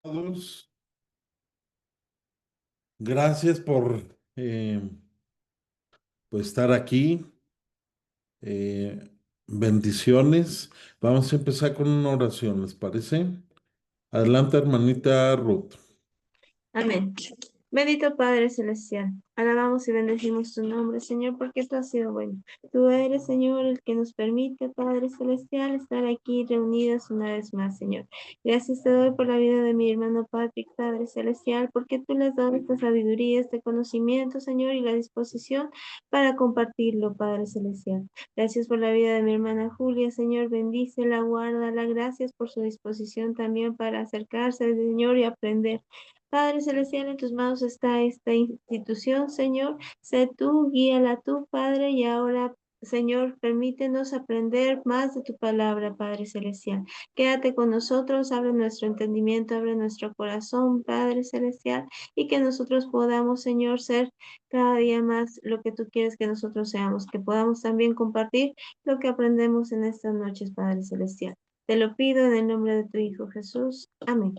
Todos. Gracias por pues, estar aquí. Eh, Bendiciones. Vamos a empezar con una oración, ¿les parece? Adelante, hermanita Ruth. Amén. Bendito Padre Celestial, alabamos y bendecimos tu nombre, Señor, porque tú has sido bueno. Tú eres, Señor, el que nos permite, Padre Celestial, estar aquí reunidas una vez más, Señor. Gracias te doy por la vida de mi hermano Patrick, Padre Celestial, porque tú le has dado esta sabiduría, este conocimiento, Señor, y la disposición para compartirlo, Padre Celestial. Gracias por la vida de mi hermana Julia, Señor, bendícela, guárdala. Gracias por su disposición también para acercarse, Señor, y aprender. Padre Celestial, en tus manos está esta institución, Señor. Sé tú, guíala tú, Padre, y ahora, Señor, permítenos aprender más de tu palabra, Padre Celestial. Quédate con nosotros, abre nuestro entendimiento, abre nuestro corazón, Padre Celestial, y que nosotros podamos, Señor, ser cada día más lo que tú quieres que nosotros seamos, que podamos también compartir lo que aprendemos en estas noches, Padre Celestial. Te lo pido en el nombre de tu Hijo Jesús. Amén.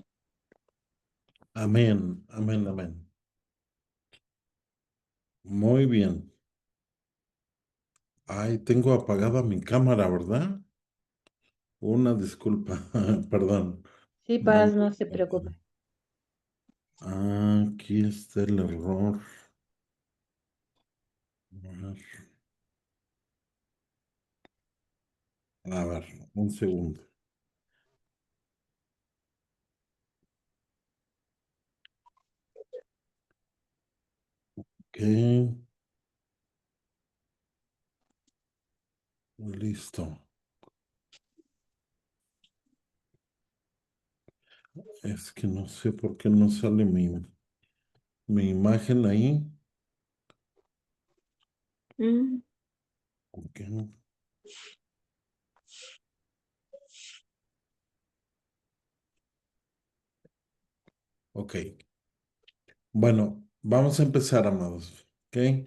Amén, amén, amén. Muy bien. Ay, tengo apagada mi cámara, ¿verdad? Una disculpa, perdón. Sí, No Paz, lo no se noté. preocupe. Aquí está el error. A ver, un segundo. Ok, listo. Es que no sé por qué no sale mi imagen ahí. Mm. Ok. Ok. Bueno, vamos a empezar, amados. Ok.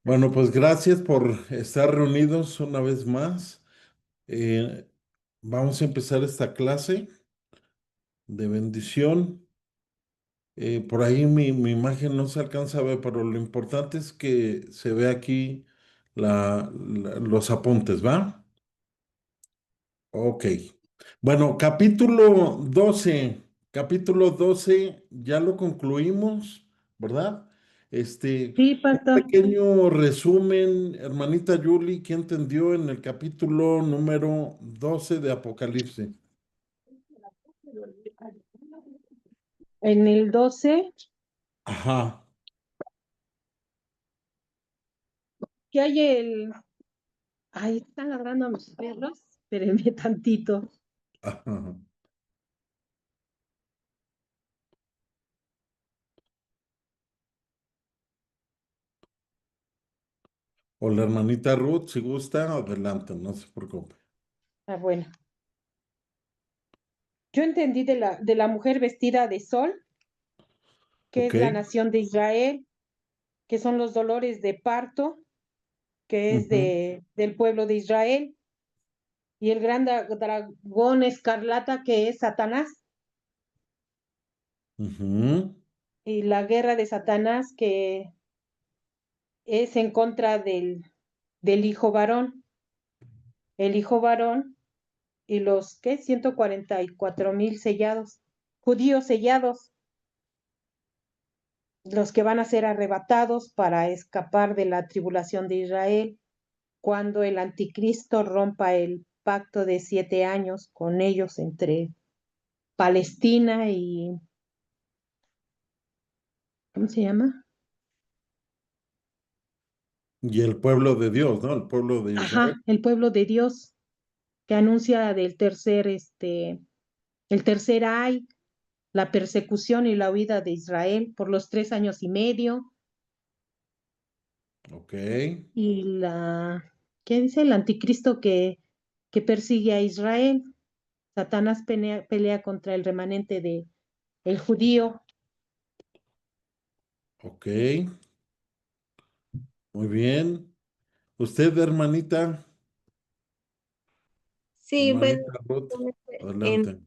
Bueno, pues gracias por estar reunidos una vez más. Eh, Vamos a empezar esta clase de bendición. Por ahí mi imagen no se alcanza a ver, pero lo importante es que se ve aquí los apuntes, ¿va? Ok. Bueno, capítulo 12 ya lo concluimos, ¿verdad? Sí, Un pastor. pequeño resumen, hermanita Julie, ¿qué entendió en el capítulo número 12 de Apocalipsis? En el 12, Ajá, ¿qué hay el... Ahí están ladrando a mis perros. Espérenme tantito. ajá. O la hermanita Ruth, si gusta, adelante, no se preocupe. Ah, bueno. Yo entendí de la mujer vestida de sol, que Ok. es la nación de Israel, que son los dolores de parto, que es Ujú, del pueblo de Israel, y el gran dragón escarlata, que es Satanás, ujú. y la guerra de Satanás, que es en contra del hijo varón. El hijo varón y los, ¿qué? 144,000 sellados, judíos sellados, los que van a ser arrebatados para escapar de la tribulación de Israel, cuando el anticristo rompa el pacto de 7 años con ellos entre Palestina y, ¿cómo se llama? Y el pueblo de Dios, ¿no? El pueblo de Ajá, Israel. el pueblo de Dios, que anuncia el tercer ay, la persecución y la huida de Israel por los 3 años y medio. Ok. Y ¿qué dice? El anticristo que persigue a Israel. Satanás pelea contra el remanente de el judío. Ok. Muy bien. Usted, hermanita, Sí, bueno, hermanita Ruth, en adelante.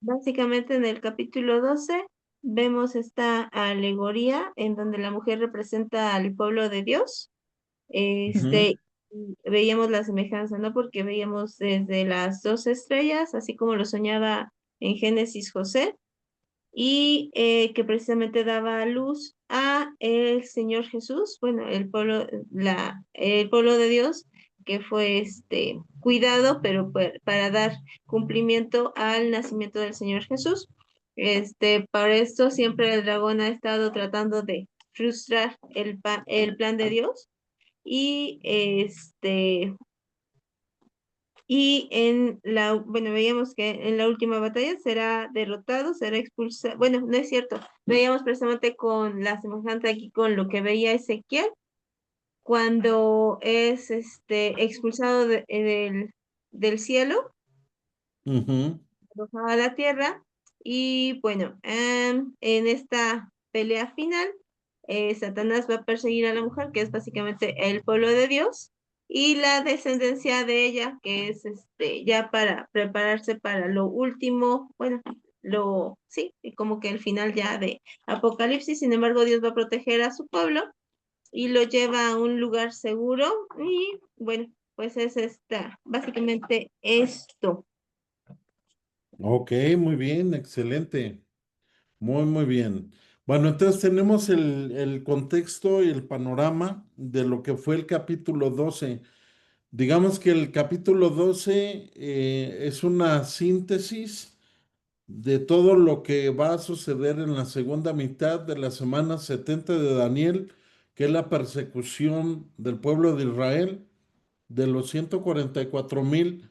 Básicamente en el capítulo 12 vemos esta alegoría en donde la mujer representa al pueblo de Dios. Ujú, Y veíamos la semejanza, ¿no? Porque veíamos desde las dos estrellas, así como lo soñaba en Génesis José, y que precisamente daba a luz a el Señor Jesús, bueno, el pueblo de Dios, que fue cuidado, pero para dar cumplimiento al nacimiento del Señor Jesús. Para esto siempre el dragón ha estado tratando de frustrar el plan de Dios y bueno, veíamos que en la última batalla será derrotado, será expulsado. Bueno, no es cierto. Veíamos precisamente con la semejanza aquí con lo que veía Ezequiel cuando es expulsado del cielo, ujú. arrojado a la tierra. Y bueno, en esta pelea final, Satanás va a perseguir a la mujer, que es básicamente el pueblo de Dios, y la descendencia de ella, que es ya para prepararse para lo último, bueno, sí, y como que el final ya de Apocalipsis. Sin embargo, Dios va a proteger a su pueblo y lo lleva a un lugar seguro. Y bueno, pues es básicamente esto. Ok, muy bien, excelente. Muy, muy bien. Bueno, entonces tenemos el contexto y el panorama de lo que fue el capítulo 12. Digamos que el capítulo 12 es una síntesis de todo lo que va a suceder en la segunda mitad de la semana 70 de Daniel, que es la persecución del pueblo de Israel, de los 144,000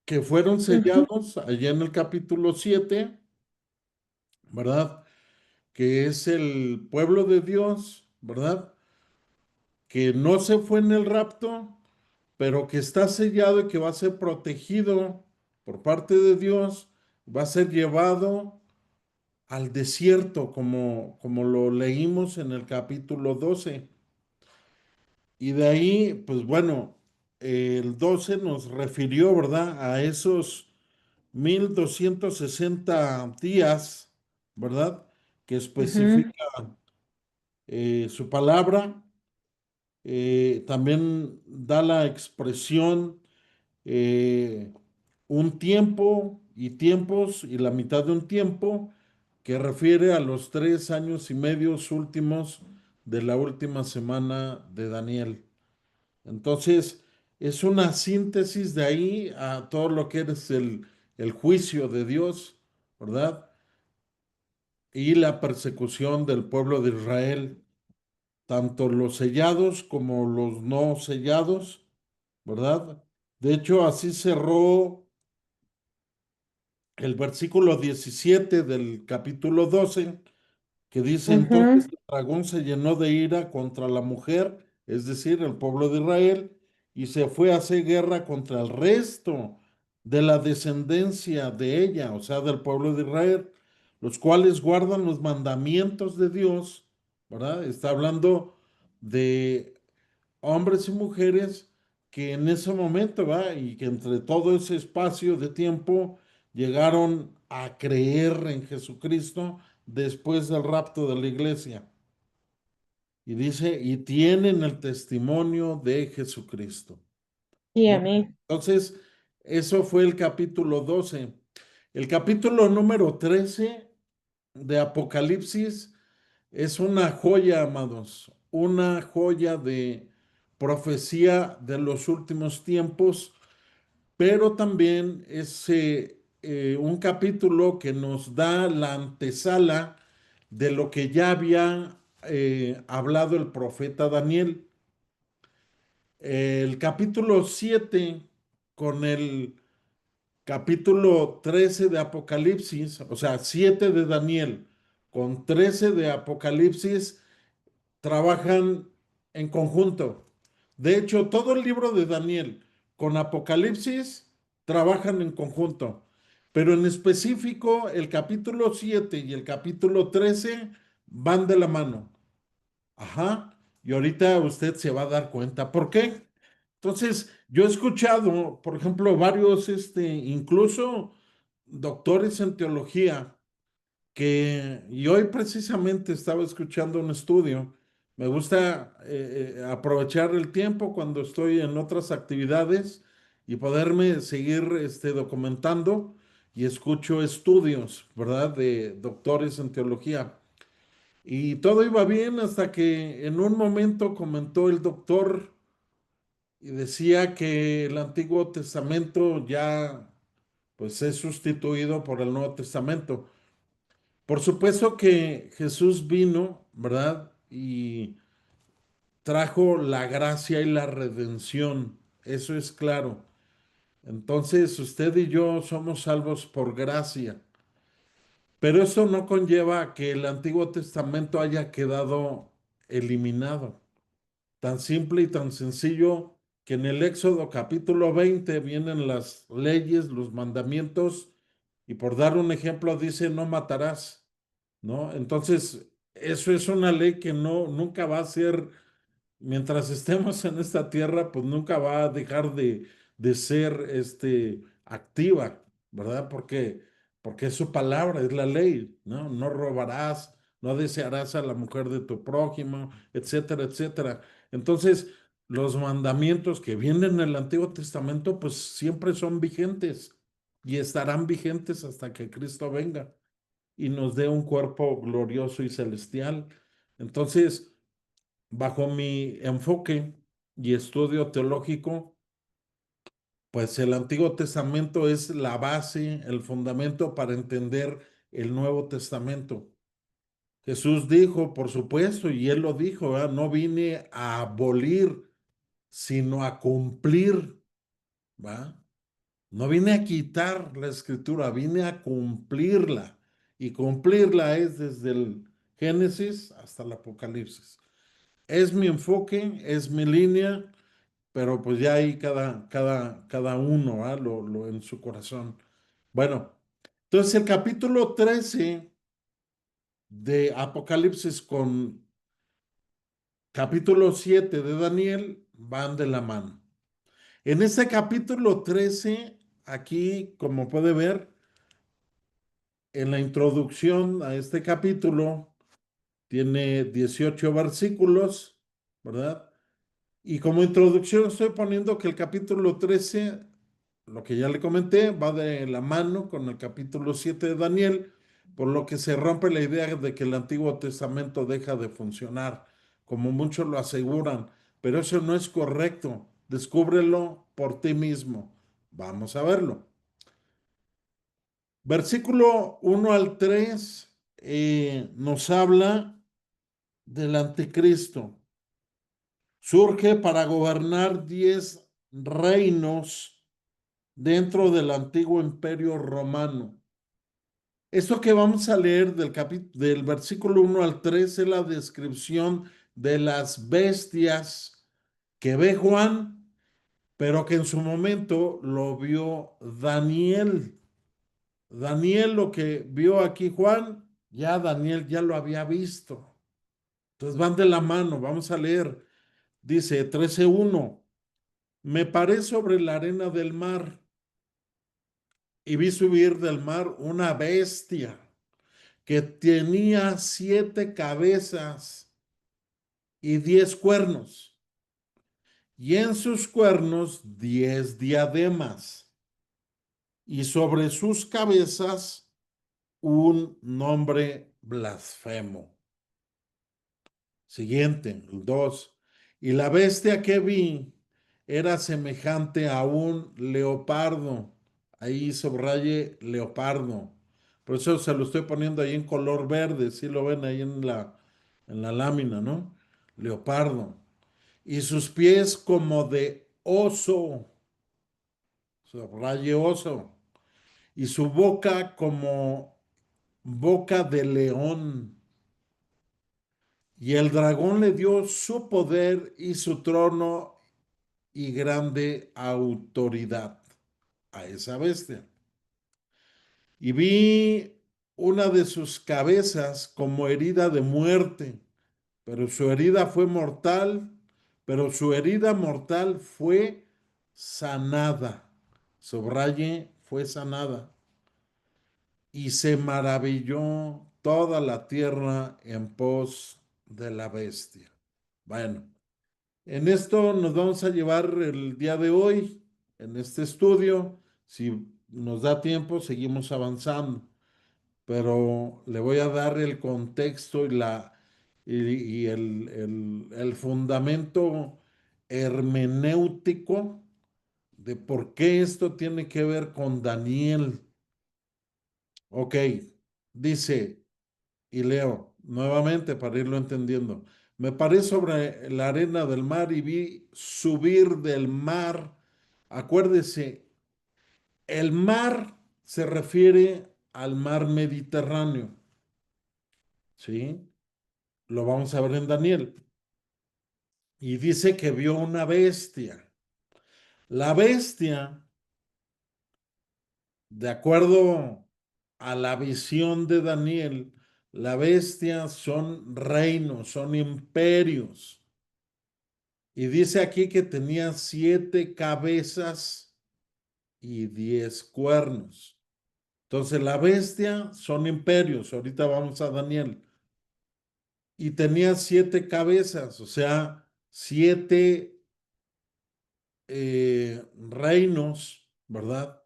que fueron Ujú, sellados allá en el capítulo 7, ¿verdad? Que es el pueblo de Dios, ¿verdad? Que no se fue en el rapto, pero que está sellado y que va a ser protegido por parte de Dios, va a ser llevado al desierto, como lo leímos en el capítulo 12. Y de ahí, pues bueno, el 12 nos refirió, ¿verdad? A esos 1260 días, ¿verdad? Que ujú. especifica su palabra. También da la expresión eh, un tiempo y tiempos y la mitad de un tiempo que refiere a los 3 años y medios últimos de la última semana de Daniel. Entonces, es una síntesis de ahí a todo lo que es el juicio de Dios, ¿verdad? Y la persecución del pueblo de Israel, tanto los sellados como los no sellados, ¿verdad? De hecho, así cerró el versículo 17 del capítulo 12, que dice, entonces Ujú. el dragón se llenó de ira contra la mujer, es decir, el pueblo de Israel, y se fue a hacer guerra contra el resto de la descendencia de ella, o sea, del pueblo de Israel, los cuales guardan los mandamientos de Dios, ¿verdad? Está hablando de hombres y mujeres que en ese momento, ¿va? Y que entre todo ese espacio de tiempo llegaron a creer en Jesucristo después del rapto de la iglesia. Y dice, y tienen el testimonio de Jesucristo. Sí, Muy bien. amén. Entonces, eso fue el capítulo 12. El capítulo número 13 de Apocalipsis es una joya, amados, una joya de profecía de los últimos tiempos, pero también es un capítulo que nos da la antesala de lo que ya había hablado el profeta Daniel. El capítulo 7 con el capítulo 13 de Apocalipsis, o sea, 7 de Daniel con 13 de Apocalipsis, trabajan en conjunto. De hecho, todo el libro de Daniel con Apocalipsis trabajan en conjunto, pero en específico el capítulo 7 y el capítulo 13 van de la mano. Ajá, y ahorita usted se va a dar cuenta por qué. Entonces, yo he escuchado, por ejemplo, varios, incluso doctores en teología y hoy precisamente estaba escuchando un estudio. Me gusta aprovechar el tiempo cuando estoy en otras actividades y poderme seguir documentando y escucho estudios, ¿verdad? De doctores en teología. Y todo iba bien hasta que en un momento comentó el doctor y decía que el Antiguo Testamento ya pues es sustituido por el Nuevo Testamento. Por supuesto que Jesús vino, ¿verdad? Y trajo la gracia y la redención, eso es claro. Entonces, usted y yo somos salvos por gracia, pero eso no conlleva que el Antiguo Testamento haya quedado eliminado. Tan simple y tan sencillo que en el Éxodo capítulo 20 vienen las leyes, los mandamientos, y por dar un ejemplo dice, no matarás. ¿No? Entonces, eso es una ley que nunca va a ser, mientras estemos en esta tierra, pues nunca va a dejar de ser activa, ¿verdad? Porque es su palabra, es la ley, ¿no? No robarás, no desearás a la mujer de tu prójimo, etcétera, etcétera. Entonces, los mandamientos que vienen en el Antiguo Testamento, pues siempre son vigentes y estarán vigentes hasta que Cristo venga y nos dé un cuerpo glorioso y celestial. Entonces, bajo mi enfoque y estudio teológico, pues el Antiguo Testamento es la base, el fundamento para entender el Nuevo Testamento. Jesús dijo, por supuesto, y él lo dijo, ¿verdad? No vine a abolir, sino a cumplir, ¿va? No vine a quitar la escritura, vine a cumplirla. Y cumplirla es desde el Génesis hasta el Apocalipsis. Es mi enfoque, es mi línea, pero pues ya ahí cada uno, ¿ah? Lo en su corazón. Bueno, entonces el capítulo 13 de Apocalipsis con capítulo 7 de Daniel van de la mano. En este capítulo 13, aquí, como puede ver, en la introducción a este capítulo tiene 18 versículos, ¿verdad? Y como introducción estoy poniendo que el capítulo 13, lo que ya le comenté, va de la mano con el capítulo 7 de Daniel, por lo que se rompe la idea de que el Antiguo Testamento deja de funcionar, como muchos lo aseguran, pero eso no es correcto. Descúbrelo por ti mismo. Vamos a verlo. Versículo 1 al 3 nos habla del anticristo. Surge para gobernar 10 reinos dentro del antiguo imperio romano. Esto que vamos a leer del versículo 1 al 3 es la descripción de las bestias que ve Juan, pero que en su momento lo vio Daniel. Daniel, lo que vio aquí Juan, ya Daniel ya lo había visto. Entonces van de la mano, vamos a leer. Dice 13:1, me paré sobre la arena del mar y vi subir del mar una bestia que tenía 7 cabezas y 10 cuernos, y en sus cuernos 10 diademas, y sobre sus cabezas un nombre blasfemo. Siguiente, 2. Y la bestia que vi era semejante a un leopardo. Ahí subraye leopardo. Por eso se lo estoy poniendo ahí en color verde. Si lo ven ahí en la lámina, ¿no? Leopardo. Y sus pies como de oso. Subraye oso. Y su boca como boca de león. Y el dragón le dio su poder y su trono y grande autoridad a esa bestia. Y vi una de sus cabezas como herida de muerte, pero su herida fue mortal, pero su herida mortal fue sanada. Subraye, fue sanada. y se maravilló toda la tierra en pos de la bestia. Bueno, en esto nos vamos a llevar el día de hoy, en este estudio. Si nos da tiempo, seguimos avanzando, pero le voy a dar el contexto y el fundamento hermenéutico de por qué esto tiene que ver con Daniel. Ok, dice, y leo nuevamente para irlo entendiendo. Me paré sobre la arena del mar y vi subir del mar. Acuérdese, el mar se refiere al mar Mediterráneo, ¿sí? Lo vamos a ver en Daniel. Y dice que vio una bestia. La bestia, de acuerdo a la visión de Daniel, la bestia son reinos, son imperios. Y dice aquí que tenía 7 cabezas y 10 cuernos. Entonces la bestia son imperios. Ahorita vamos a Daniel. Y tenía 7 cabezas, o sea, 7 reinos, ¿verdad?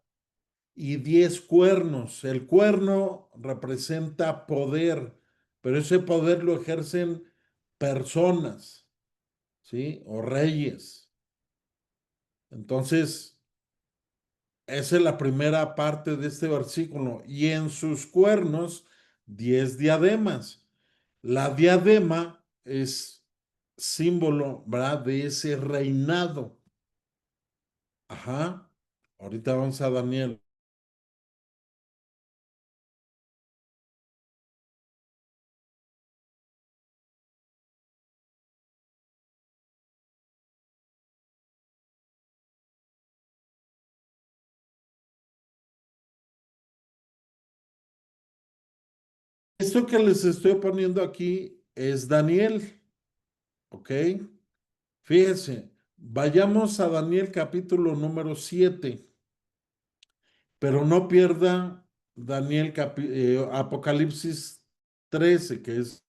Y 10 cuernos. El cuerno representa poder, pero ese poder lo ejercen personas, ¿sí? O reyes. Entonces, esa es la primera parte de este versículo. Y en sus cuernos, 10 diademas. La diadema es símbolo, ¿verdad? De ese reinado. Ajá. Ahorita vamos a Daniel. Esto que les estoy poniendo aquí es Daniel, ¿ok? Fíjense, vayamos a Daniel capítulo número 7, pero no pierda Daniel Apocalipsis 13, que es.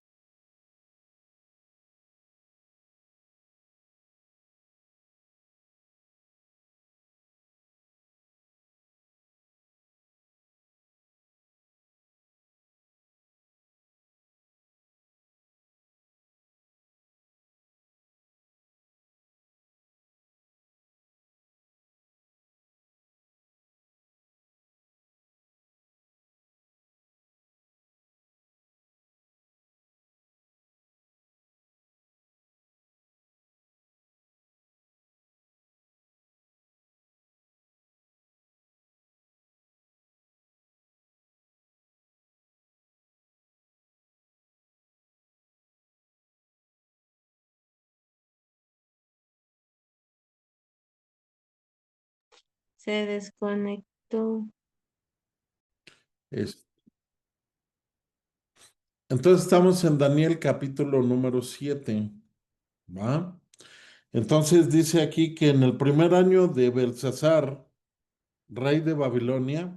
Se desconectó. es- Entonces estamos en Daniel capítulo número 7, ¿va? Entonces dice aquí que en el primer año de Belsasar, rey de Babilonia,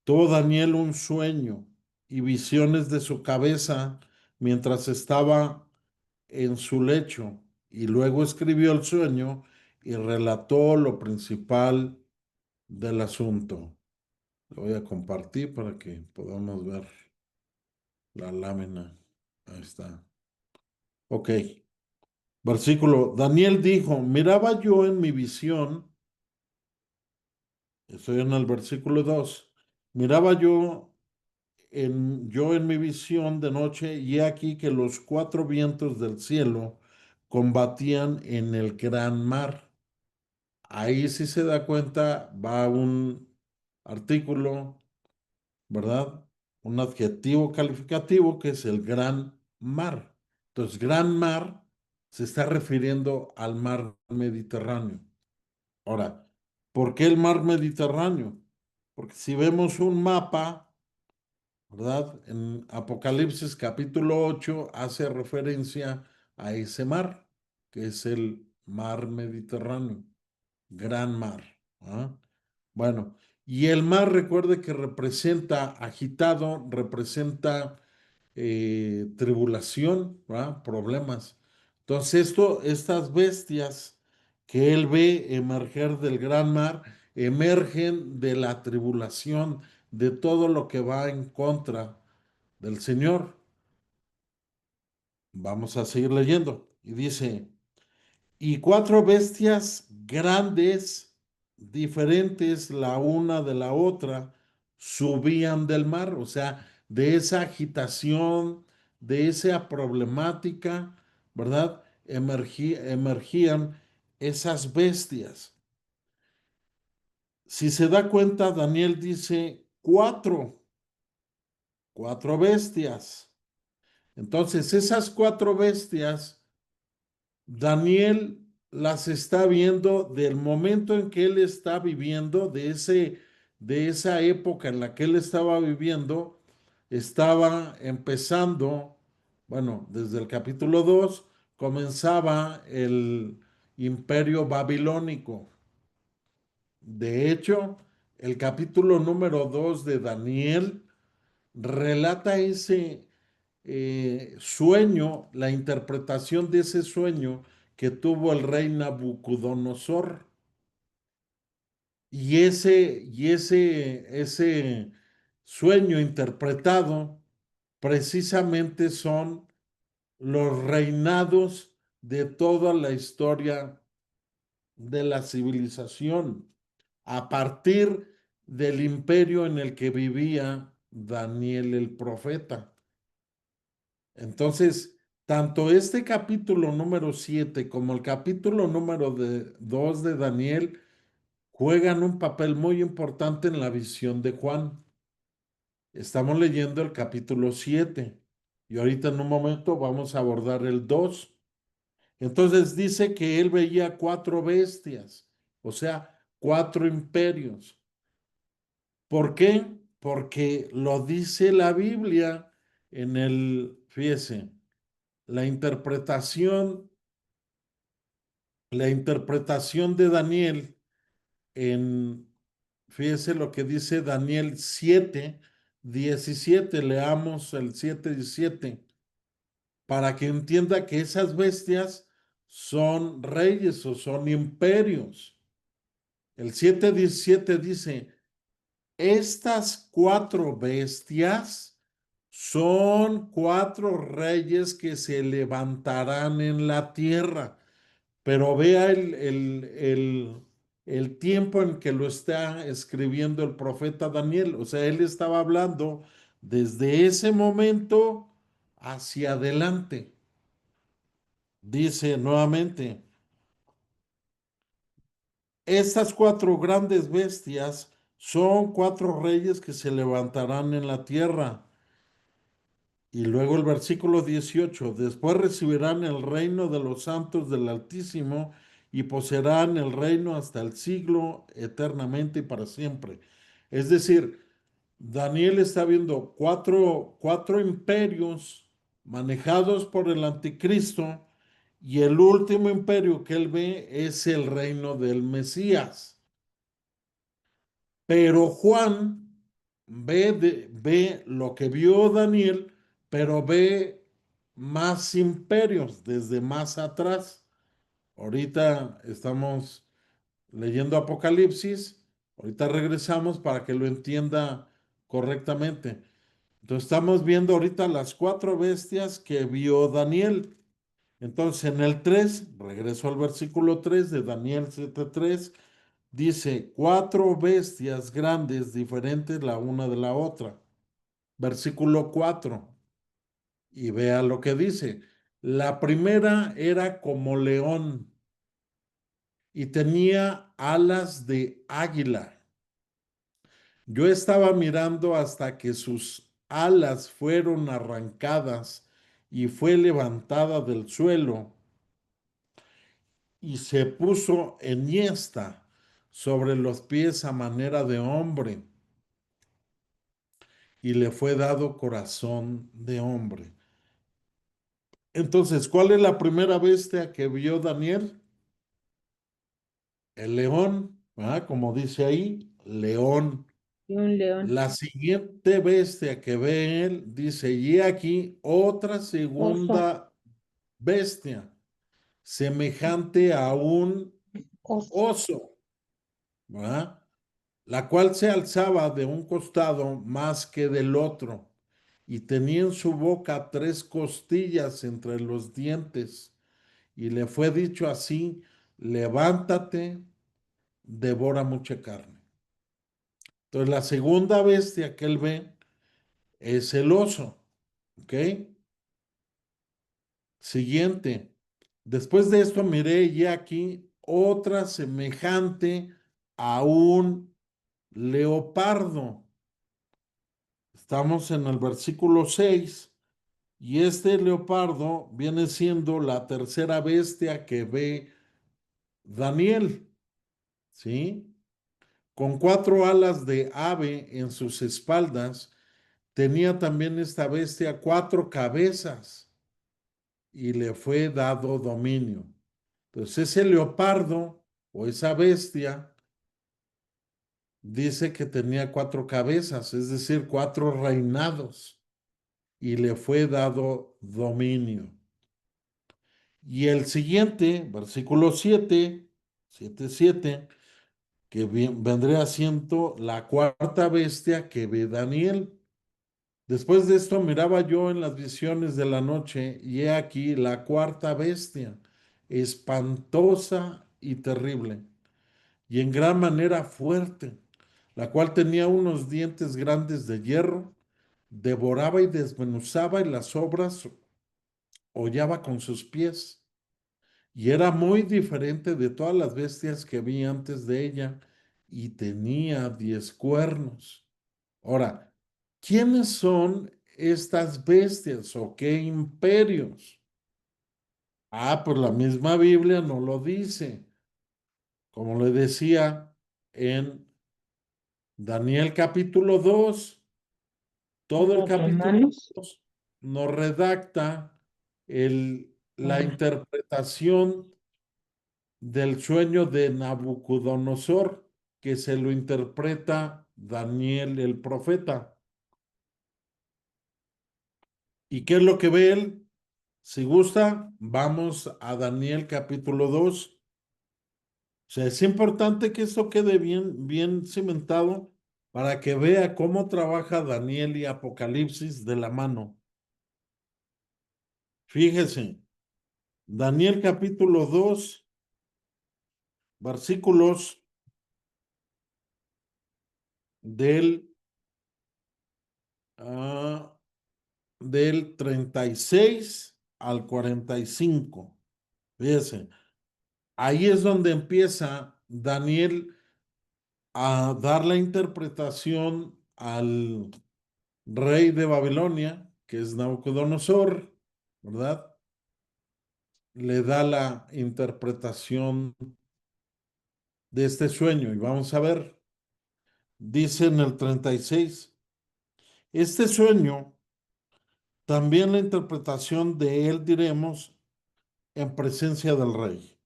tuvo Daniel un sueño y visiones de su cabeza mientras estaba en su lecho, y luego escribió el sueño y relató lo principal del asunto. Lo voy a compartir para que podamos ver la lámina. Ahí está. Ok. Versículo. Daniel dijo, miraba yo en mi visión, estoy en el versículo 2, miraba yo en mi visión de noche, y he aquí que los 4 vientos del cielo combatían en el gran mar. Ahí sí se da cuenta, va un artículo, ¿verdad? Un adjetivo calificativo que es el gran mar. Entonces, gran mar se está refiriendo al mar Mediterráneo. Ahora, ¿por qué el mar Mediterráneo? Porque si vemos un mapa, ¿verdad? En Apocalipsis capítulo 8 hace referencia a ese mar, que es el mar Mediterráneo, gran mar. ¿Ah? Bueno, Y el mar, recuerde que representa agitado, representa tribulación, ¿verdad? Problemas. Entonces, estas bestias que él ve emerger del gran mar, emergen de la tribulación, de todo lo que va en contra del Señor. Vamos a seguir leyendo. Y dice, y cuatro bestias grandes, diferentes la una de la otra, subían del mar, o sea, de esa agitación, de esa problemática, ¿verdad? Emergían esas bestias. Si se da cuenta, Daniel dice cuatro bestias. Entonces, esas cuatro bestias Daniel las está viendo del momento en que él está viviendo, de esa época en la que él estaba viviendo, estaba empezando, bueno, desde el capítulo 2 comenzaba el imperio babilónico. De hecho, el capítulo número 2 de Daniel relata ese sueño, la interpretación de ese sueño que tuvo el rey Nabucodonosor. Ese sueño interpretado precisamente son los reinados de toda la historia de la civilización, a partir del imperio en el que vivía Daniel el profeta. Entonces, tanto este capítulo número 7 como el capítulo número 2 de Daniel juegan un papel muy importante en la visión de Juan. Estamos leyendo el capítulo 7 y ahorita en un momento vamos a abordar el 2. Entonces dice que él veía cuatro bestias, o sea, cuatro imperios. ¿Por qué? Porque lo dice la Biblia fíjese, la interpretación, la interpretación de Daniel en, fíjese lo que dice Daniel 7:17. Leamos el 7:17 para que entienda que esas bestias son reyes o son imperios. El 7:17 dice, estas cuatro bestias son cuatro reyes que se levantarán en la tierra. Pero vea el tiempo en que lo está escribiendo el profeta Daniel. O sea, él estaba hablando desde ese momento hacia adelante. Dice nuevamente, estas cuatro grandes bestias son cuatro reyes que se levantarán en la tierra. Y luego el versículo 18, después recibirán el reino de los santos del Altísimo y poseerán el reino hasta el siglo eternamente y para siempre. Es decir, Daniel está viendo cuatro imperios manejados por el anticristo y el último imperio que él ve es el reino del Mesías. Pero Juan ve lo que vio Daniel, pero ve más imperios desde más atrás. Ahorita estamos leyendo Apocalipsis, ahorita regresamos para que lo entienda correctamente. Entonces estamos viendo ahorita las cuatro bestias que vio Daniel. Entonces en el 3, regreso al versículo 3 de Daniel 7:3. Dice, cuatro bestias grandes diferentes la una de la otra. Versículo 4. Y vea lo que dice. La primera era como león y tenía alas de águila. Yo estaba mirando hasta que sus alas fueron arrancadas y fue levantada del suelo y se puso enhiesta sobre los pies a manera de hombre y le fue dado corazón de hombre. Entonces, ¿cuál es la primera bestia que vio Daniel? El león, ¿verdad? Como dice ahí, león. Y un león. La siguiente bestia que ve él dice, y aquí otra Oso. segunda bestia, semejante a un Oso. oso, ¿verdad? La cual se alzaba de un costado más que del otro, y tenía en su boca 3 costillas entre los dientes, y le fue dicho así, levántate, devora mucha carne. Entonces la segunda bestia que él ve es el oso, ¿ok? Siguiente. Después de esto miré ya aquí otra semejante a un leopardo. Estamos en el versículo 6 y este leopardo viene siendo la tercera bestia que ve Daniel, ¿sí? Con 4 alas de ave en sus espaldas, tenía también esta bestia 4 cabezas y le fue dado dominio. Entonces ese leopardo o esa bestia dice que tenía 4 cabezas, es decir, 4 reinados y le fue dado dominio. Y el siguiente, versículo 7, que vendría siendo la cuarta bestia que ve Daniel. Después de esto miraba yo en las visiones de la noche y he aquí la cuarta bestia, espantosa y terrible, y en gran manera fuerte, la cual tenía unos dientes grandes de hierro, devoraba y desmenuzaba y las obras hollaba con sus pies, y era muy diferente de todas las bestias que vi antes de ella, y tenía 10 cuernos. Ahora, ¿quiénes son estas bestias o qué imperios? Ah, pues la misma Biblia no lo dice. Como le decía en Daniel capítulo 2, todo el Los capítulo romanos. 2 nos redacta la Ah, interpretación del sueño de Nabucodonosor, que se lo interpreta Daniel el profeta. ¿Y qué es lo que ve él? Si gusta, vamos a Daniel capítulo 2. O sea, es importante que esto quede bien, bien cimentado para que vea cómo trabaja Daniel y Apocalipsis de la mano. Fíjese, Daniel capítulo 2, versículos del, ah, del 36 al 45. Fíjese, ahí es donde empieza Daniel a dar la interpretación al rey de Babilonia, que es Nabucodonosor, ¿verdad? Le da la interpretación de este sueño y vamos a ver, dice en el 36, este sueño, también la interpretación de él diremos en presencia del rey.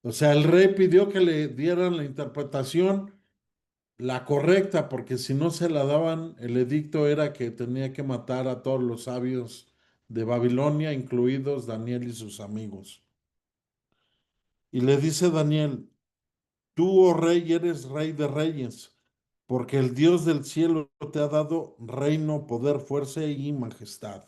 O sea, el rey pidió que le dieran la interpretación la correcta, porque si no se la daban, el edicto era que tenía que matar a todos los sabios de Babilonia, incluidos Daniel y sus amigos. Y le dice Daniel, tú, oh rey, eres rey de reyes, porque el Dios del cielo te ha dado reino, poder, fuerza y majestad.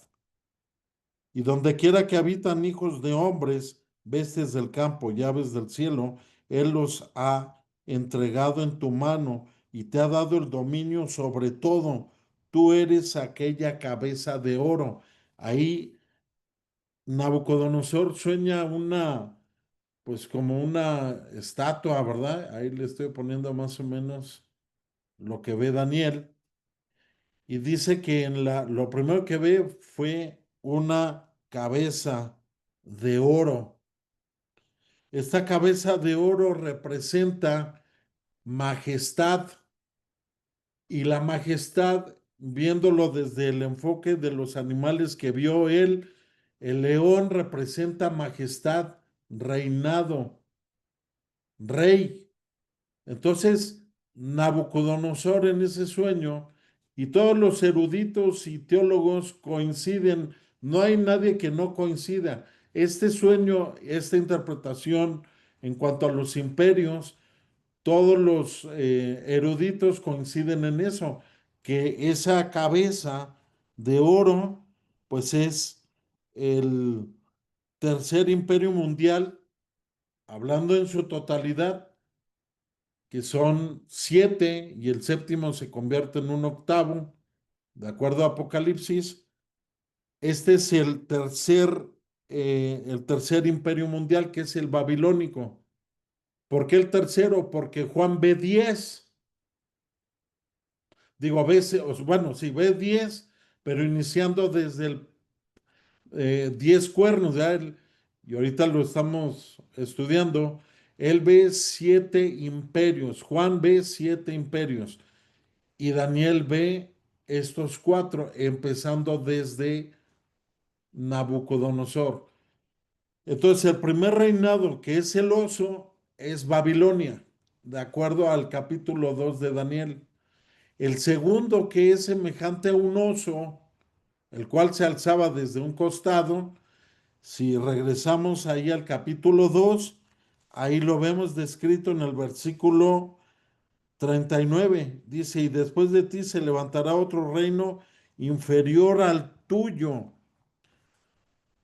Y donde quiera que habitan hijos de hombres, bestias del campo, llaves del cielo, Él los ha entregado en tu mano y te ha dado el dominio sobre todo. Tú eres aquella cabeza de oro. Ahí Nabucodonosor sueña pues como una estatua, ¿verdad? Ahí le estoy poniendo más o menos lo que ve Daniel. Y dice que lo primero que ve fue una cabeza de oro. Esta cabeza de oro representa majestad y la majestad, viéndolo desde el enfoque de los animales que vio él, el león representa majestad, reinado, rey. Entonces, Nabucodonosor en ese sueño, y todos los eruditos y teólogos coinciden, no hay nadie que no coincida. Este sueño, esta interpretación en cuanto a los imperios, todos los eruditos coinciden en eso, que esa cabeza de oro, pues es el tercer imperio mundial, hablando en su totalidad, que son siete y el séptimo se convierte en un octavo, de acuerdo a Apocalipsis. Este es el tercer imperio mundial, que es el babilónico. ¿Por qué el tercero? Porque Juan ve 10. Digo, a veces, bueno, sí, ve 10, pero iniciando desde el 10 cuernos, y ahorita lo estamos estudiando. Él ve 7 imperios, Juan ve 7 imperios. Y Daniel ve estos 4, empezando desde Nabucodonosor. Entonces, el primer reinado, que es el oso, es Babilonia, de acuerdo al capítulo 2 de Daniel. El segundo, que es semejante a un oso, el cual se alzaba desde un costado, si regresamos ahí al capítulo 2, ahí lo vemos descrito en el versículo 39. Dice, y después de ti se levantará otro reino inferior al tuyo,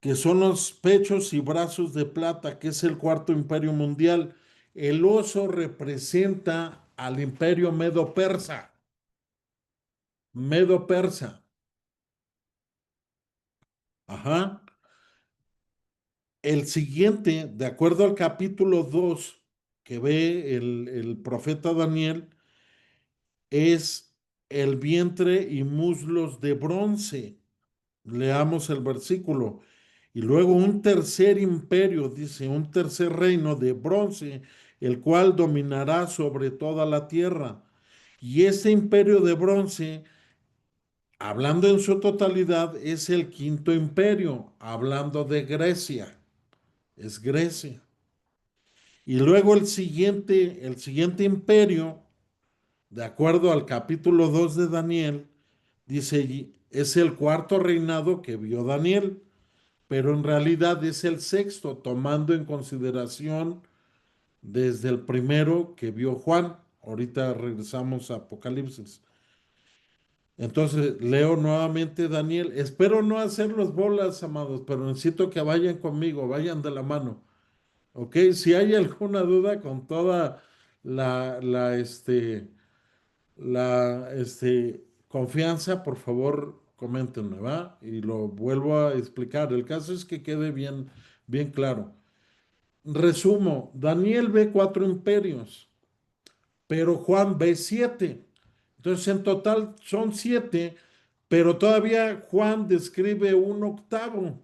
que son los pechos y brazos de plata, que es el cuarto imperio mundial. El oso representa al imperio medo-persa. Medo-persa. Ajá. El siguiente, de acuerdo al capítulo 2 que ve el profeta Daniel, es el vientre y muslos de bronce. Leamos el versículo. Y luego un tercer imperio, dice, un tercer reino de bronce, el cual dominará sobre toda la tierra. Y ese imperio de bronce, hablando en su totalidad, es el quinto imperio, hablando de Grecia, es Grecia. Y luego el siguiente imperio, de acuerdo al capítulo 2 de Daniel, dice, es el cuarto reinado que vio Daniel, pero en realidad es el sexto, tomando en consideración desde el primero que vio Juan. Ahorita regresamos a Apocalipsis. Entonces, leo nuevamente Daniel. Espero no hacerlos bolas, amados, pero necesito que vayan conmigo, vayan de la mano. ¿Ok? Si hay alguna duda, con toda la, la, este, confianza, por favor, coméntenme, ¿va? Y lo vuelvo a explicar. El caso es que quede bien, bien claro. Resumo, Daniel ve 4 imperios, pero Juan ve 7. Entonces, en total son 7, pero todavía Juan describe un octavo.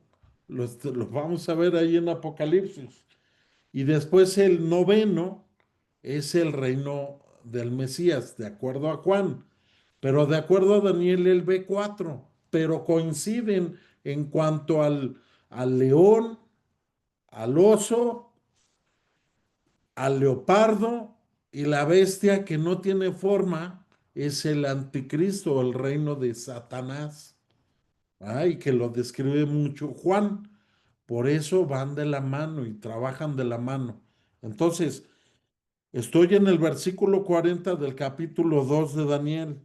Los vamos a ver ahí en Apocalipsis. Y después el noveno es el reino del Mesías, de acuerdo a Juan. Pero de acuerdo a Daniel, él ve 4, pero coinciden en cuanto al león, al oso, al leopardo, y la bestia que no tiene forma es el anticristo, el reino de Satanás. Y que lo describe mucho Juan. Por eso van de la mano y trabajan de la mano. Entonces, estoy en el versículo 40 del capítulo 2 de Daniel,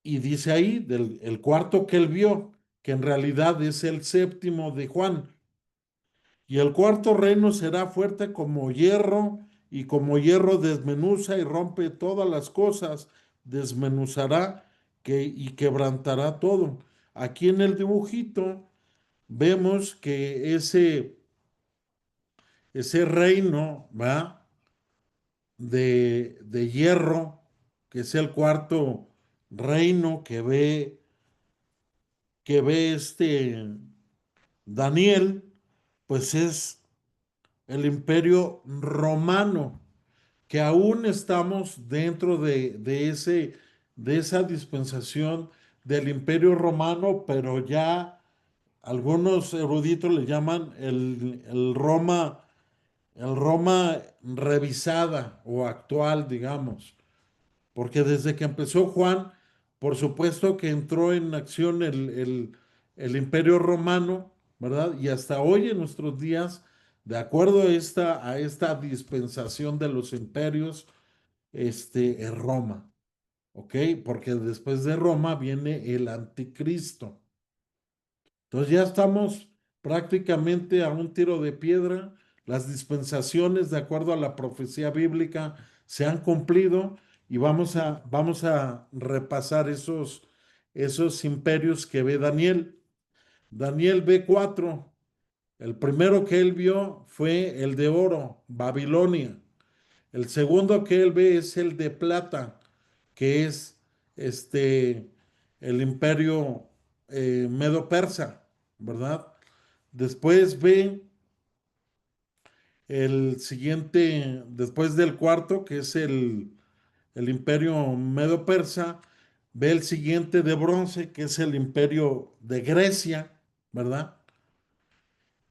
y dice ahí, el cuarto que él vio, que en realidad es el séptimo de Juan. Y el cuarto reino será fuerte como hierro, y como hierro desmenuza y rompe todas las cosas, desmenuzará y quebrantará todo. Aquí en el dibujito vemos que ese reino, ¿va? De hierro, que es el cuarto reino que ve Daniel, pues es el imperio romano, que aún estamos dentro de esa dispensación del imperio romano, pero ya algunos eruditos le llaman el Roma revisada o actual, digamos. porque desde que empezó Juan, por supuesto que entró en acción el Imperio Romano, ¿verdad? Y hasta hoy en nuestros días, de acuerdo a esta dispensación de los imperios, es Roma, ¿ok? Porque después de Roma viene el anticristo. Entonces ya estamos prácticamente a un tiro de piedra. Las dispensaciones, de acuerdo a la profecía bíblica, se han cumplido y vamos a repasar esos imperios que ve Daniel. Daniel ve cuatro. El primero que él vio fue el de oro, Babilonia. El segundo que él ve es el de plata, que es el imperio medo-persa, ¿verdad? Después ve el siguiente, después del cuarto, que es el imperio medo-persa, ve el siguiente de bronce, que es el imperio de Grecia, ¿verdad?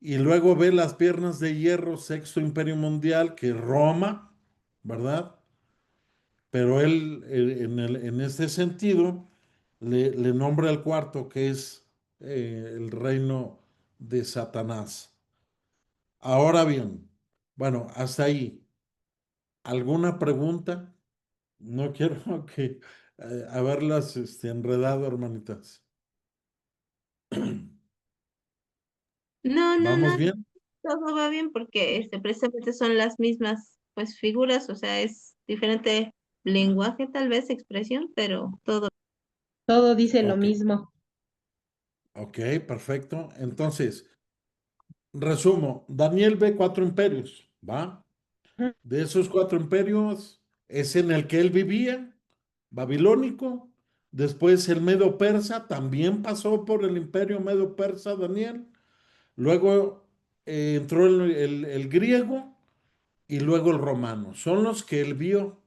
Y luego ve las piernas de hierro, sexto imperio mundial, que es Roma, ¿verdad? Pero él, en este sentido, le nombra el cuarto, que es el reino de Satanás. Ahora bien, bueno, hasta ahí. ¿Alguna pregunta? No quiero que haberlas enredado, hermanitas. No, no, no, ¿Vamos bien? todo va bien porque precisamente son las mismas pues figuras, o sea, es diferente lenguaje, tal vez, expresión, pero todo. Todo dice lo Ok, mismo. ok, perfecto. Entonces, resumo, Daniel ve cuatro imperios, ¿va? Ujú. De esos cuatro imperios es en el que él vivía, babilónico. Después el Medo Persa también pasó por el imperio Medo Persa, Daniel. Luego entró el griego y luego el romano. Son los que él vio.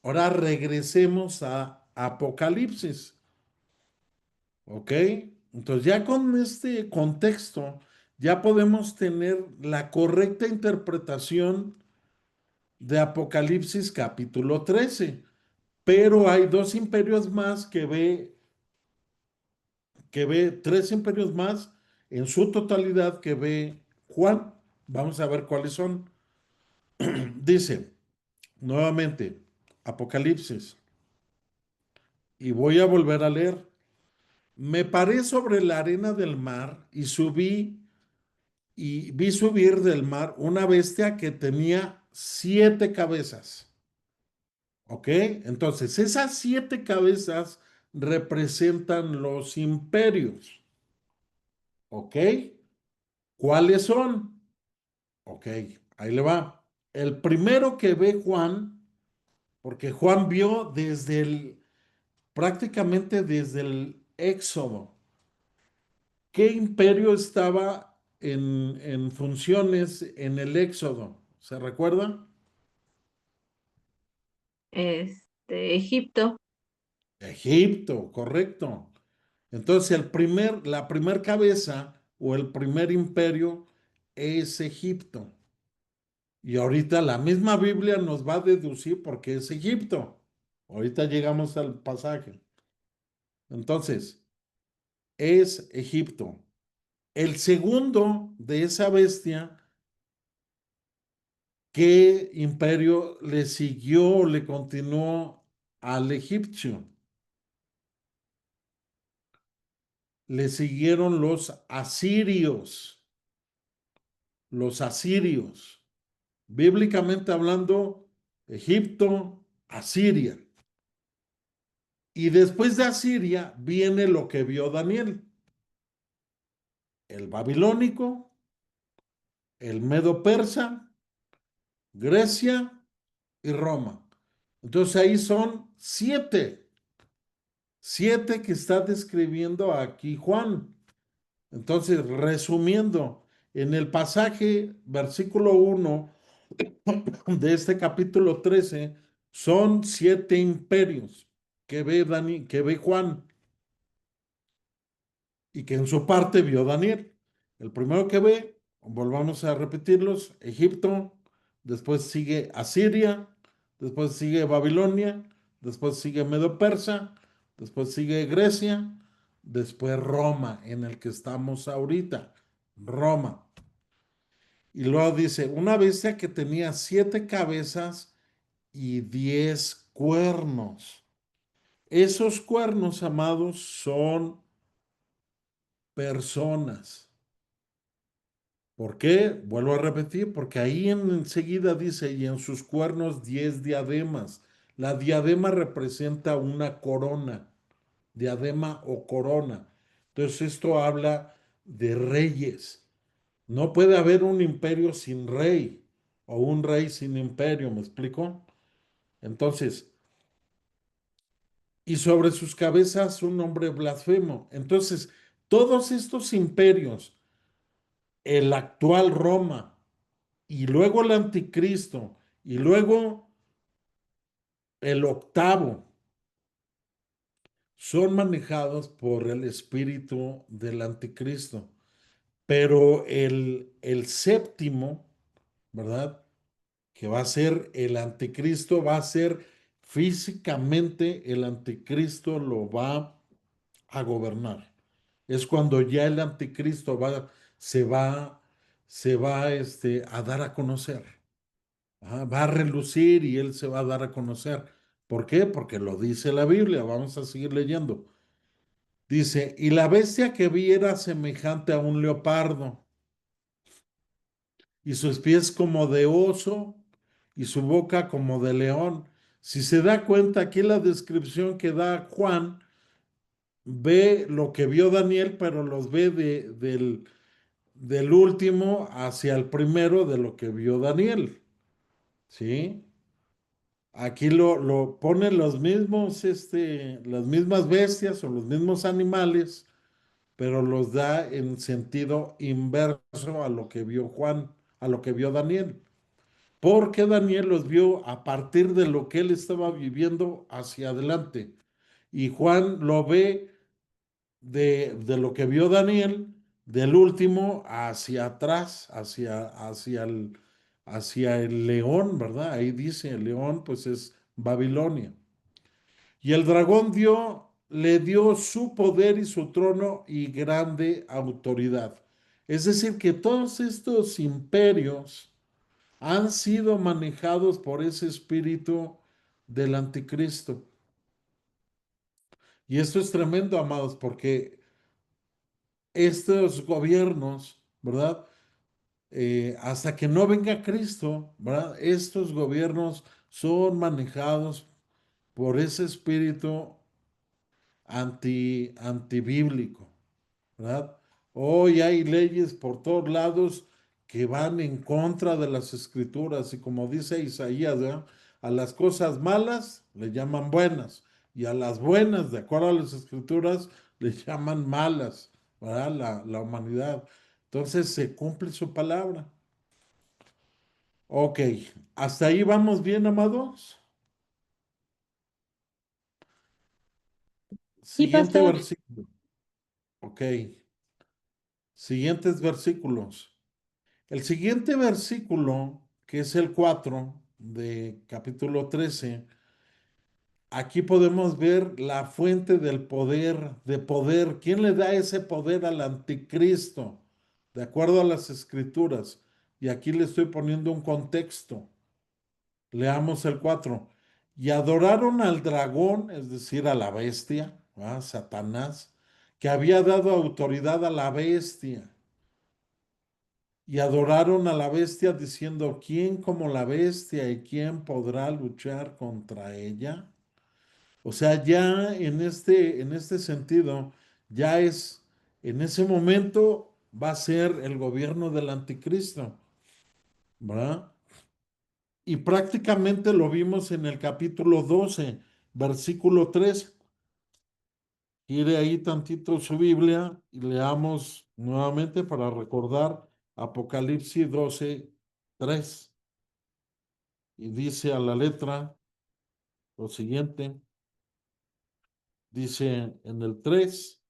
Ahora regresemos a Apocalipsis, ¿ok? Entonces ya con este contexto ya podemos tener la correcta interpretación de Apocalipsis capítulo 13. Pero hay dos imperios más tres imperios más en su totalidad que ve Juan. Vamos a ver cuáles son. Dice nuevamente Apocalipsis, y voy a volver a leer. Me paré sobre la arena del mar y vi subir del mar una bestia que tenía 7 cabezas. ¿Ok? Entonces, esas 7 cabezas representan los imperios. ¿Ok? ¿Cuáles son? Ok, ahí le va. El primero que ve Juan, porque Juan vio prácticamente desde el Éxodo, ¿qué imperio estaba en funciones en el Éxodo? ¿Se recuerda? Egipto, Egipto, correcto. Entonces, la primer cabeza o el primer imperio es Egipto. Y ahorita la misma Biblia nos va a deducir por qué es Egipto. Ahorita llegamos al pasaje. Entonces, es Egipto. El segundo de esa bestia, ¿qué imperio le siguió o le continuó al egipcio? Le siguieron los asirios. Los asirios. Bíblicamente hablando, Egipto, Asiria. Y después de Asiria viene lo que vio Daniel, el babilónico, el medo-persa, Grecia y Roma. Entonces ahí son 7 que está describiendo aquí Juan. Entonces, resumiendo, en el pasaje, versículo 1 de este capítulo 13, son 7 imperios que ve Juan y que en su parte vio Daniel. El primero que ve, volvamos a repetirlos, Egipto, después sigue Asiria, después sigue Babilonia, después sigue Medo-Persa, después sigue Grecia, después Roma, en el que estamos ahorita, Roma. Y luego dice, una bestia que tenía 7 cabezas y 10 cuernos. Esos cuernos, amados, son personas. ¿Por qué? Vuelvo a repetir, porque ahí enseguida dice, y en sus cuernos 10 diademas. La diadema representa una corona, diadema o corona. Entonces esto habla de reyes. No puede haber un imperio sin rey o un rey sin imperio, ¿me explico? Entonces, y sobre sus cabezas un hombre blasfemo. Entonces, todos estos imperios, el actual Roma, y luego el anticristo, y luego el octavo, son manejados por el espíritu del anticristo. Pero el séptimo, ¿verdad? Que va a ser el anticristo, va a ser físicamente el anticristo lo va a gobernar. Es cuando ya el anticristo se va, a dar a conocer. Ajá, va a relucir y él se va a dar a conocer. ¿Por qué? Porque lo dice la Biblia. Vamos a seguir leyendo. Dice, y la bestia que vi era semejante a un leopardo, y sus pies como de oso, y su boca como de león. Si se da cuenta, aquí la descripción que da Juan, ve lo que vio Daniel, pero los ve del último hacia el primero de lo que vio Daniel. ¿Sí? Aquí lo pone los mismos, las mismas bestias o los mismos animales, pero los da en sentido inverso a lo que vio Juan, a lo que vio Daniel. Porque Daniel los vio a partir de lo que él estaba viviendo hacia adelante. Y Juan lo ve de lo que vio Daniel, del último hacia atrás, hacia el león, ¿verdad? Ahí dice, el león pues es Babilonia. Y el dragón le dio su poder y su trono y grande autoridad. Es decir, que todos estos imperios han sido manejados por ese espíritu del anticristo. Y esto es tremendo, amados, porque estos gobiernos, ¿verdad? Hasta que no venga Cristo, ¿verdad? Estos gobiernos son manejados por ese espíritu antibíblico, ¿verdad? Hoy hay leyes por todos lados que van en contra de las escrituras y como dice Isaías, ¿verdad? A las cosas malas le llaman buenas y a las buenas, de acuerdo a las escrituras, le llaman malas, ¿verdad? La humanidad. Entonces se cumple su palabra. Ok, hasta ahí vamos bien, amados. Sí, Siguiente pastor. versículo. Ok, siguientes versículos. El siguiente versículo, que es el 4 de capítulo 13, aquí podemos ver la fuente del poder, de poder. ¿Quién le da ese poder al anticristo? De acuerdo a las escrituras. Y aquí le estoy poniendo un contexto. Leamos el 4. Y adoraron al dragón, es decir, a la bestia, ¿verdad? Satanás, que había dado autoridad a la bestia. Y adoraron a la bestia diciendo, ¿quién como la bestia y quién podrá luchar contra ella? O sea, ya en este sentido, ya es, en ese momento va a ser el gobierno del anticristo, ¿verdad? Y prácticamente lo vimos en el capítulo 12, versículo 3. Gire ahí tantito su Biblia y leamos nuevamente para recordar Apocalipsis 12, 3. Y dice a la letra lo siguiente, dice en el 3,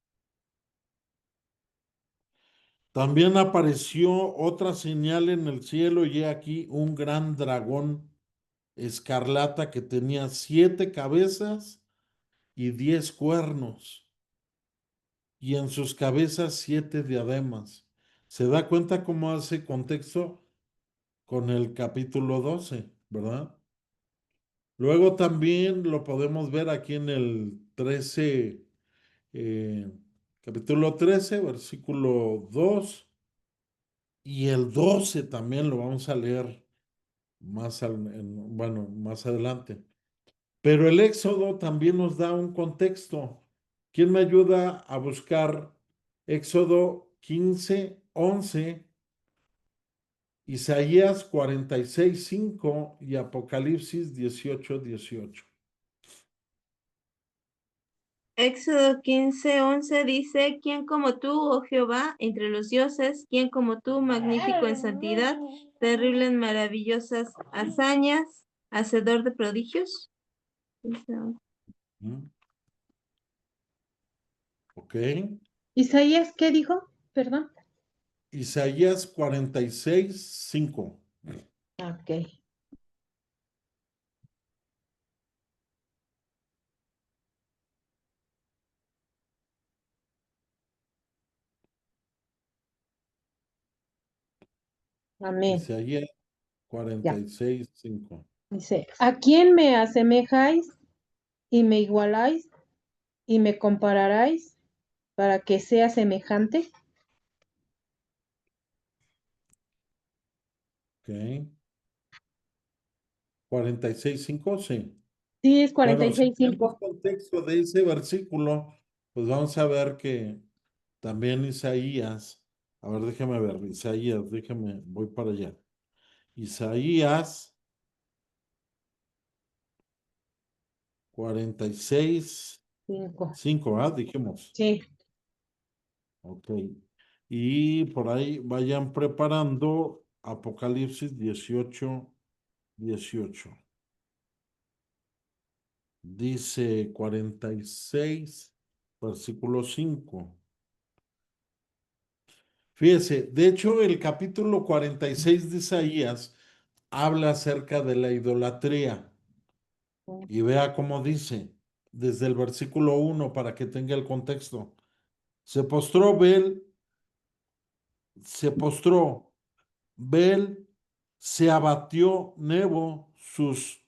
también apareció otra señal en el cielo y he aquí un gran dragón escarlata que tenía 7 cabezas y 10 cuernos, y en sus cabezas 7 diademas. ¿Se da cuenta cómo hace contexto con el capítulo 12, verdad? Luego también lo podemos ver aquí en el 13, eh, capítulo 13, versículo 2, y el 12 también lo vamos a leer bueno, más adelante. Pero el Éxodo también nos da un contexto. ¿Quién me ayuda a buscar Éxodo 15:11, Isaías 46:5 y Apocalipsis 18:18? Éxodo 15:11 dice, ¿quién como tú, oh Jehová, entre los dioses? ¿Quién como tú, magnífico en santidad, terrible en maravillosas hazañas, hacedor de prodigios? ¿Mm? Ok. Isaías, ¿qué dijo? Perdón. Isaías 46:5. Ok. Amén. Isaías Ya. 46:5. Dice, ¿a quién me asemejáis y me igualáis y me compararéis para que sea semejante? Ok. 46:5, sí. Sí, es Bueno, si tenemos 46:5. contexto de ese versículo, pues vamos a ver que también Isaías, a ver, déjame ver, Isaías, voy para allá. Isaías 46:5, 5. dijimos. Sí. Ok. Y por ahí vayan preparando Apocalipsis 18:18. Dice 46, versículo 5. Fíjese, de hecho, el capítulo 46 de Isaías habla acerca de la idolatría. Y vea cómo dice, desde el versículo 1 para que tenga el contexto. Se postró Bel, se postró Bel, se abatió Nebo, sus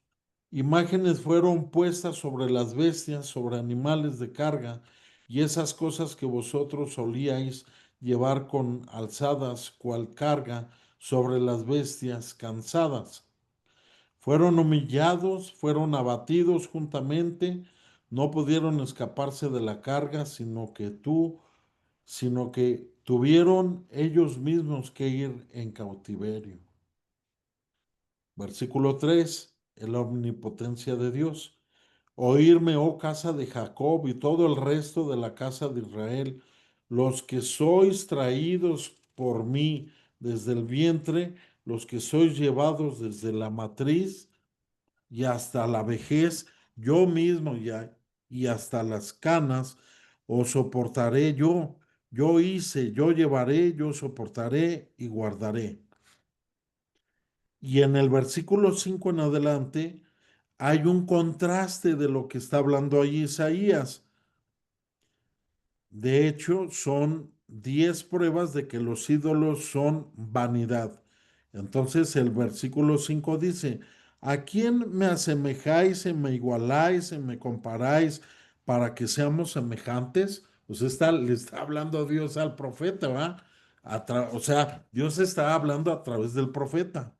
imágenes fueron puestas sobre las bestias, sobre animales de carga, y esas cosas que vosotros solíais llevar con alzadas, cual carga, sobre las bestias cansadas. Fueron humillados, fueron abatidos juntamente, no pudieron escaparse de la carga, sino que tuvieron ellos mismos que ir en cautiverio. Versículo 3, la omnipotencia de Dios. Oírme, oh casa de Jacob y todo el resto de la casa de Israel, los que sois traídos por mí desde el vientre, los que sois llevados desde la matriz y hasta la vejez, yo mismo y hasta las canas, os soportaré yo. Yo hice, yo llevaré, yo soportaré y guardaré. Y en el versículo 5 en adelante hay un contraste de lo que está hablando ahí Isaías. De hecho, son 10 pruebas de que los ídolos son vanidad. Entonces el versículo 5 dice, ¿a quién me asemejáis y me igualáis y me comparáis para que seamos semejantes? Pues le está hablando Dios al profeta, ¿va? O sea, Dios está hablando a través del profeta.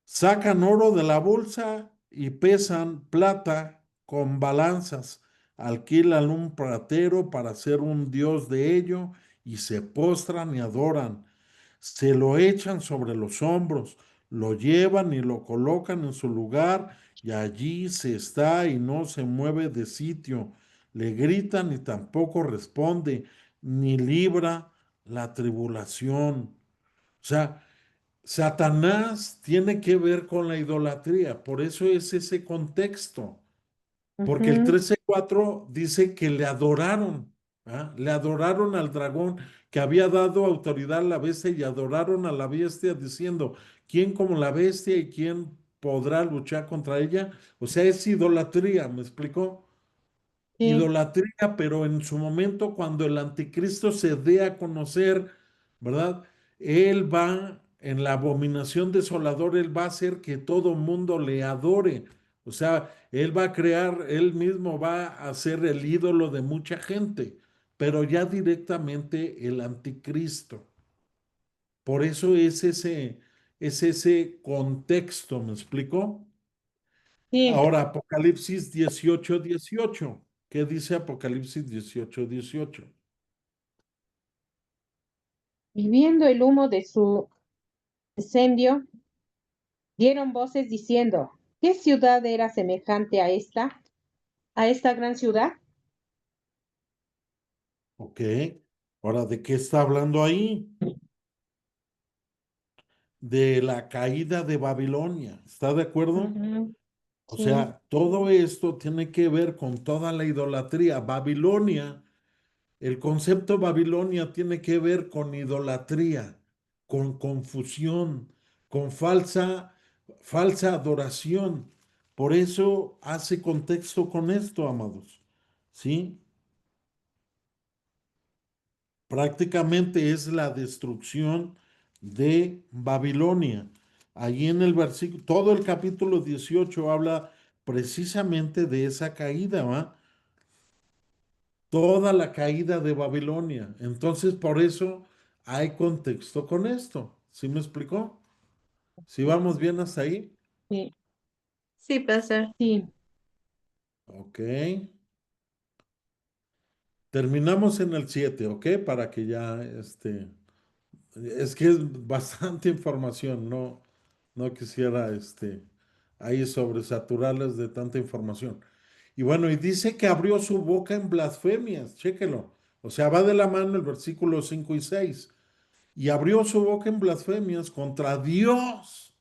Sacan oro de la bolsa y pesan plata con balanzas. Alquilan un platero para hacer un dios de ello y se postran y adoran. Se lo echan sobre los hombros, lo llevan y lo colocan en su lugar y allí se está y no se mueve de sitio. Le gritan y tampoco responde, ni libra la tribulación. O sea, Satanás tiene que ver con la idolatría, por eso es ese contexto, porque el Ujú. 13:4 dice que le adoraron, ¿ah? Le adoraron al dragón que había dado autoridad a la bestia y adoraron a la bestia diciendo, ¿quién como la bestia y quién podrá luchar contra ella. O sea, es idolatría, ¿me explicó? Sí, Idolatría, pero en su momento, cuando el anticristo se dé a conocer, ¿verdad? Él va, en la abominación desoladora, él va a hacer que todo mundo le adore. O sea, él va a crear, él mismo va a ser el ídolo de mucha gente, pero ya directamente el anticristo. Por eso es ese contexto, ¿me explicó? sí. Ahora, Apocalipsis 18:18. ¿Qué dice Apocalipsis 18:18? Y viendo el humo de su incendio, dieron voces diciendo, ¿qué ciudad era semejante a esta gran ciudad? Ok. Ahora, ¿de qué está hablando ahí? De la caída de Babilonia. ¿Está de acuerdo? Ujú, O sí, sea, todo esto tiene que ver con toda la idolatría. Babilonia, el concepto Babilonia tiene que ver con idolatría, con confusión, con falsa adoración. Por eso hace contexto con esto, amados. ¿Sí? Prácticamente es la destrucción de Babilonia. Allí en el versículo, todo el capítulo 18 habla precisamente de esa caída, ¿va? Toda la caída de Babilonia. Entonces, por eso hay contexto con esto. ¿Sí me explicó? ¿Sí vamos bien hasta ahí? sí, Sí, pastor. sí, Ok. Terminamos en el 7, ¿ok? Para que ya, es que es bastante información, no quisiera, ahí sobresaturarles de tanta información. Y bueno, y dice que abrió su boca en blasfemias, chéquelo. O sea, va de la mano el versículo 5 y 6. Y abrió su boca en blasfemias contra Dios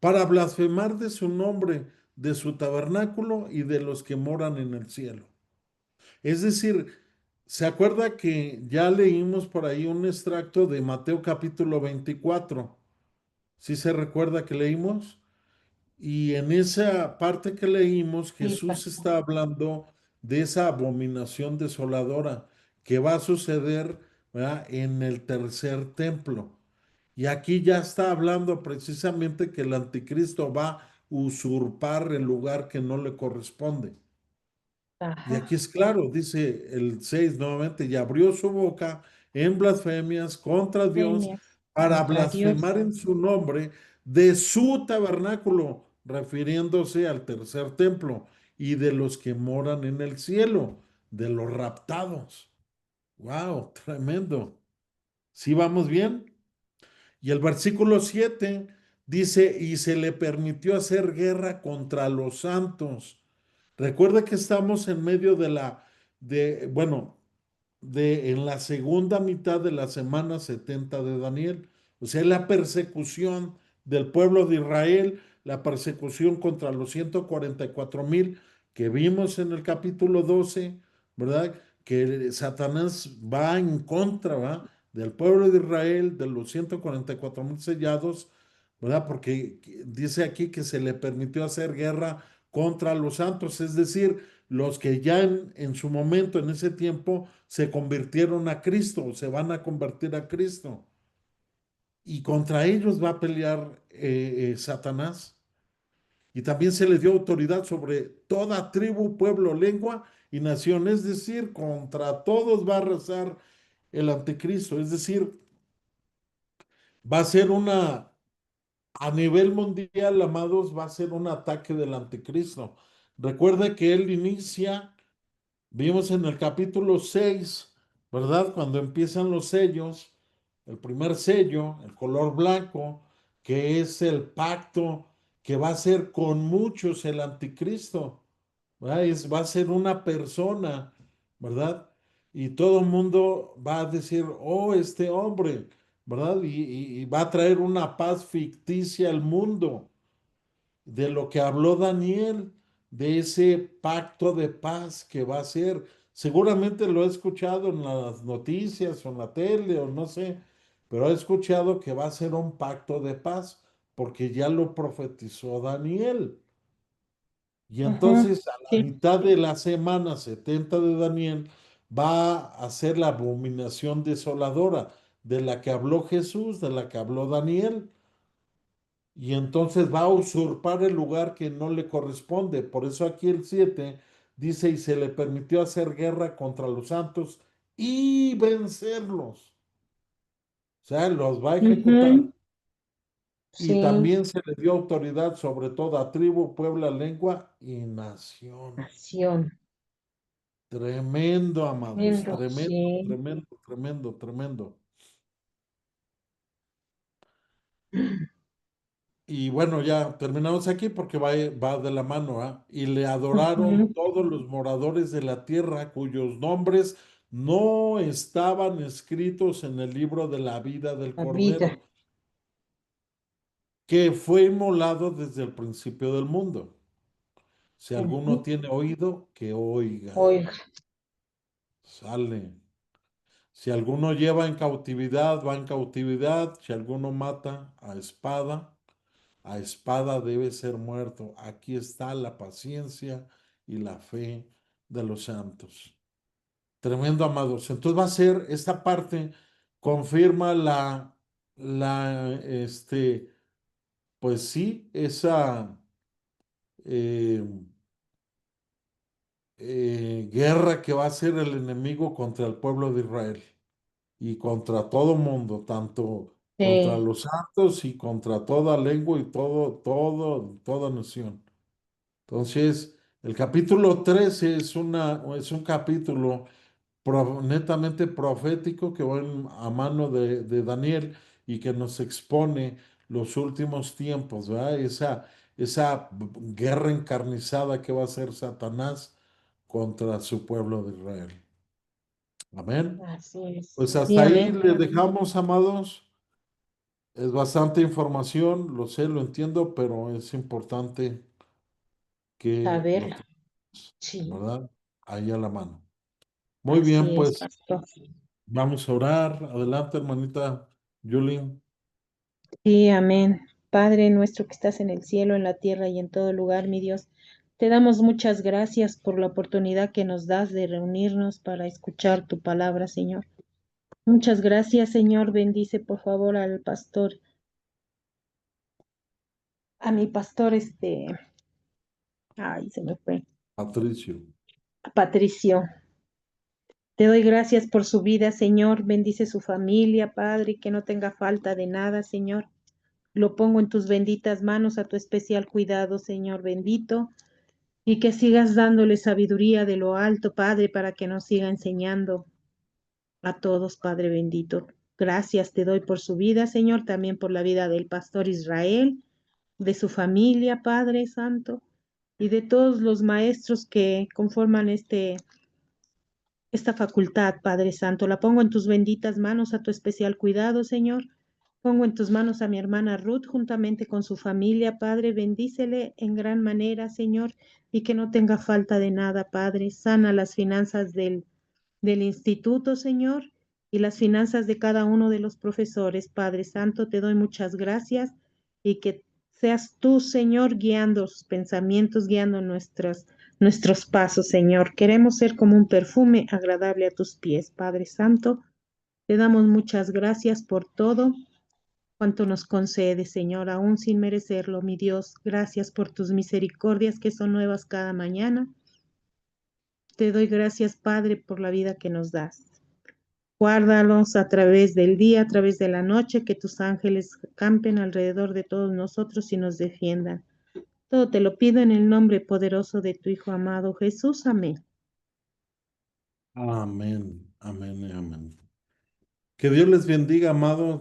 para blasfemar de su nombre, de su tabernáculo y de los que moran en el cielo. Es decir, ¿se acuerda que ya leímos por ahí un extracto de Mateo capítulo 24? ¿Sí se recuerda que leímos? Y en esa parte que leímos, sí, Jesús pastor. está hablando de esa abominación desoladora que va a suceder, ¿verdad?, en el tercer templo. Y aquí ya está hablando precisamente que el anticristo va a usurpar el lugar que no le corresponde. Y aquí Ajá, es claro, dice el 6 nuevamente, y abrió su boca en blasfemias contra Dios blasfemias para contra Dios. blasfemar en su nombre de su tabernáculo, refiriéndose al tercer templo y de los que moran en el cielo, de los raptados. ¡Wow! Tremendo. ¿Sí vamos bien? Y el versículo 7 dice, y se le permitió hacer guerra contra los santos. Recuerda que estamos en medio bueno, en la segunda mitad de la semana 70 de Daniel. O sea, la persecución del pueblo de Israel, la persecución contra los 144,000 que vimos en el capítulo 12, ¿verdad? Que Satanás va en contra, ¿va?, del pueblo de Israel, de los 144,000 sellados, ¿verdad? Porque dice aquí que se le permitió hacer guerra contra los santos, es decir, los que ya en su momento, en ese tiempo, se convirtieron a Cristo, o se van a convertir a Cristo. Y contra ellos va a pelear Satanás. Y también se le dio autoridad sobre toda tribu, pueblo, lengua y nación. Es decir, contra todos va a rezar el anticristo. Es decir, va a ser a nivel mundial, amados, va a ser un ataque del anticristo. Recuerde que él inicia. Vimos en el capítulo 6, ¿verdad? Cuando empiezan los sellos, el primer sello, el color blanco, que es el pacto que va a ser con muchos el anticristo, ¿verdad? Va a ser una persona, ¿verdad? Y todo el mundo va a decir, oh, este hombre, ¿verdad? Y va a traer una paz ficticia al mundo de lo que habló Daniel, de ese pacto de paz que va a ser. Seguramente lo he escuchado en las noticias o en la tele o no sé, pero he escuchado que va a ser un pacto de paz. porque ya lo profetizó Daniel. Y Ujú, entonces a la sí, mitad de la semana 70 de Daniel va a ser la abominación desoladora de la que habló Jesús, de la que habló Daniel. Y entonces va a usurpar el lugar que no le corresponde. Por eso aquí el 7 dice, y se le permitió hacer guerra contra los santos y vencerlos. O sea, los va a ejecutar. ujú, Y sí, también se le dio autoridad sobre toda tribu, pueblo, lengua y nación. nación, Tremendo, amados, tremendo, tremendo, sí. tremendo, tremendo, tremendo. Y bueno, ya terminamos aquí porque va de la mano, ¿ah? Y le adoraron Ujú, todos los moradores de la tierra cuyos nombres no estaban escritos en el libro de la vida del la vida, Cordero, que fue inmolado desde el principio del mundo. Si alguno ujú, tiene oído, que oiga. oiga, Sale. Si alguno lleva en cautividad, va en cautividad. Si alguno mata a espada debe ser muerto. Aquí está la paciencia y la fe de los santos. Tremendo, amados. Entonces va a ser esta parte, confirma pues sí, esa eh, guerra que va a hacer el enemigo contra el pueblo de Israel y contra todo mundo, tanto contra sí, los santos y contra toda lengua y toda nación. Entonces, el capítulo 13 es un capítulo netamente profético que va a mano de Daniel y que nos expone los últimos tiempos, ¿verdad? Esa guerra encarnizada que va a hacer Satanás contra su pueblo de Israel. Amén. así es. Pues Sí, hasta ahí amén. le dejamos, amados. Es bastante información, lo sé, lo entiendo, pero es importante que lo Saberlo, tengamos, sí, ¿verdad? Ahí a la mano. Muy bien, así es, pues pastor. vamos a orar. Adelante, hermanita Yulín. Sí, amén. Padre nuestro que estás en el cielo, en la tierra y en todo lugar, mi Dios, te damos muchas gracias por la oportunidad que nos das de reunirnos para escuchar tu palabra, Señor. Muchas gracias, Señor. Bendice, por favor, al pastor, a mi pastor, ay, se me fue, Patricio. Patricio. Te doy gracias por su vida, Señor. Bendice su familia, Padre, que no tenga falta de nada, Señor. Lo pongo en tus benditas manos a tu especial cuidado, Señor bendito. Y que sigas dándole sabiduría de lo alto, Padre, para que nos siga enseñando a todos, Padre bendito. Gracias te doy por su vida, Señor, también por la vida del pastor Israel, de su familia, Padre Santo, y de todos los maestros que conforman esta facultad, Padre Santo. La pongo en tus benditas manos a tu especial cuidado, Señor. Pongo en tus manos a mi hermana Ruth juntamente con su familia, Padre. Bendícele en gran manera, Señor, y que no tenga falta de nada, Padre. Sana las finanzas del instituto, Señor, y las finanzas de cada uno de los profesores. Padre Santo, te doy muchas gracias y que seas tú, Señor, guiando sus pensamientos, guiando nuestros pasos, Señor. Queremos ser como un perfume agradable a tus pies, Padre Santo. Te damos muchas gracias por todo cuanto nos concede, Señor, aún sin merecerlo, mi Dios. Gracias por tus misericordias que son nuevas cada mañana. Te doy gracias, Padre, por la vida que nos das. Guárdalos a través del día, a través de la noche, que tus ángeles campen alrededor de todos nosotros y nos defiendan. Todo te lo pido en el nombre poderoso de tu Hijo amado Jesús. Amén. Amén, amén, y amén. Que Dios les bendiga, amados.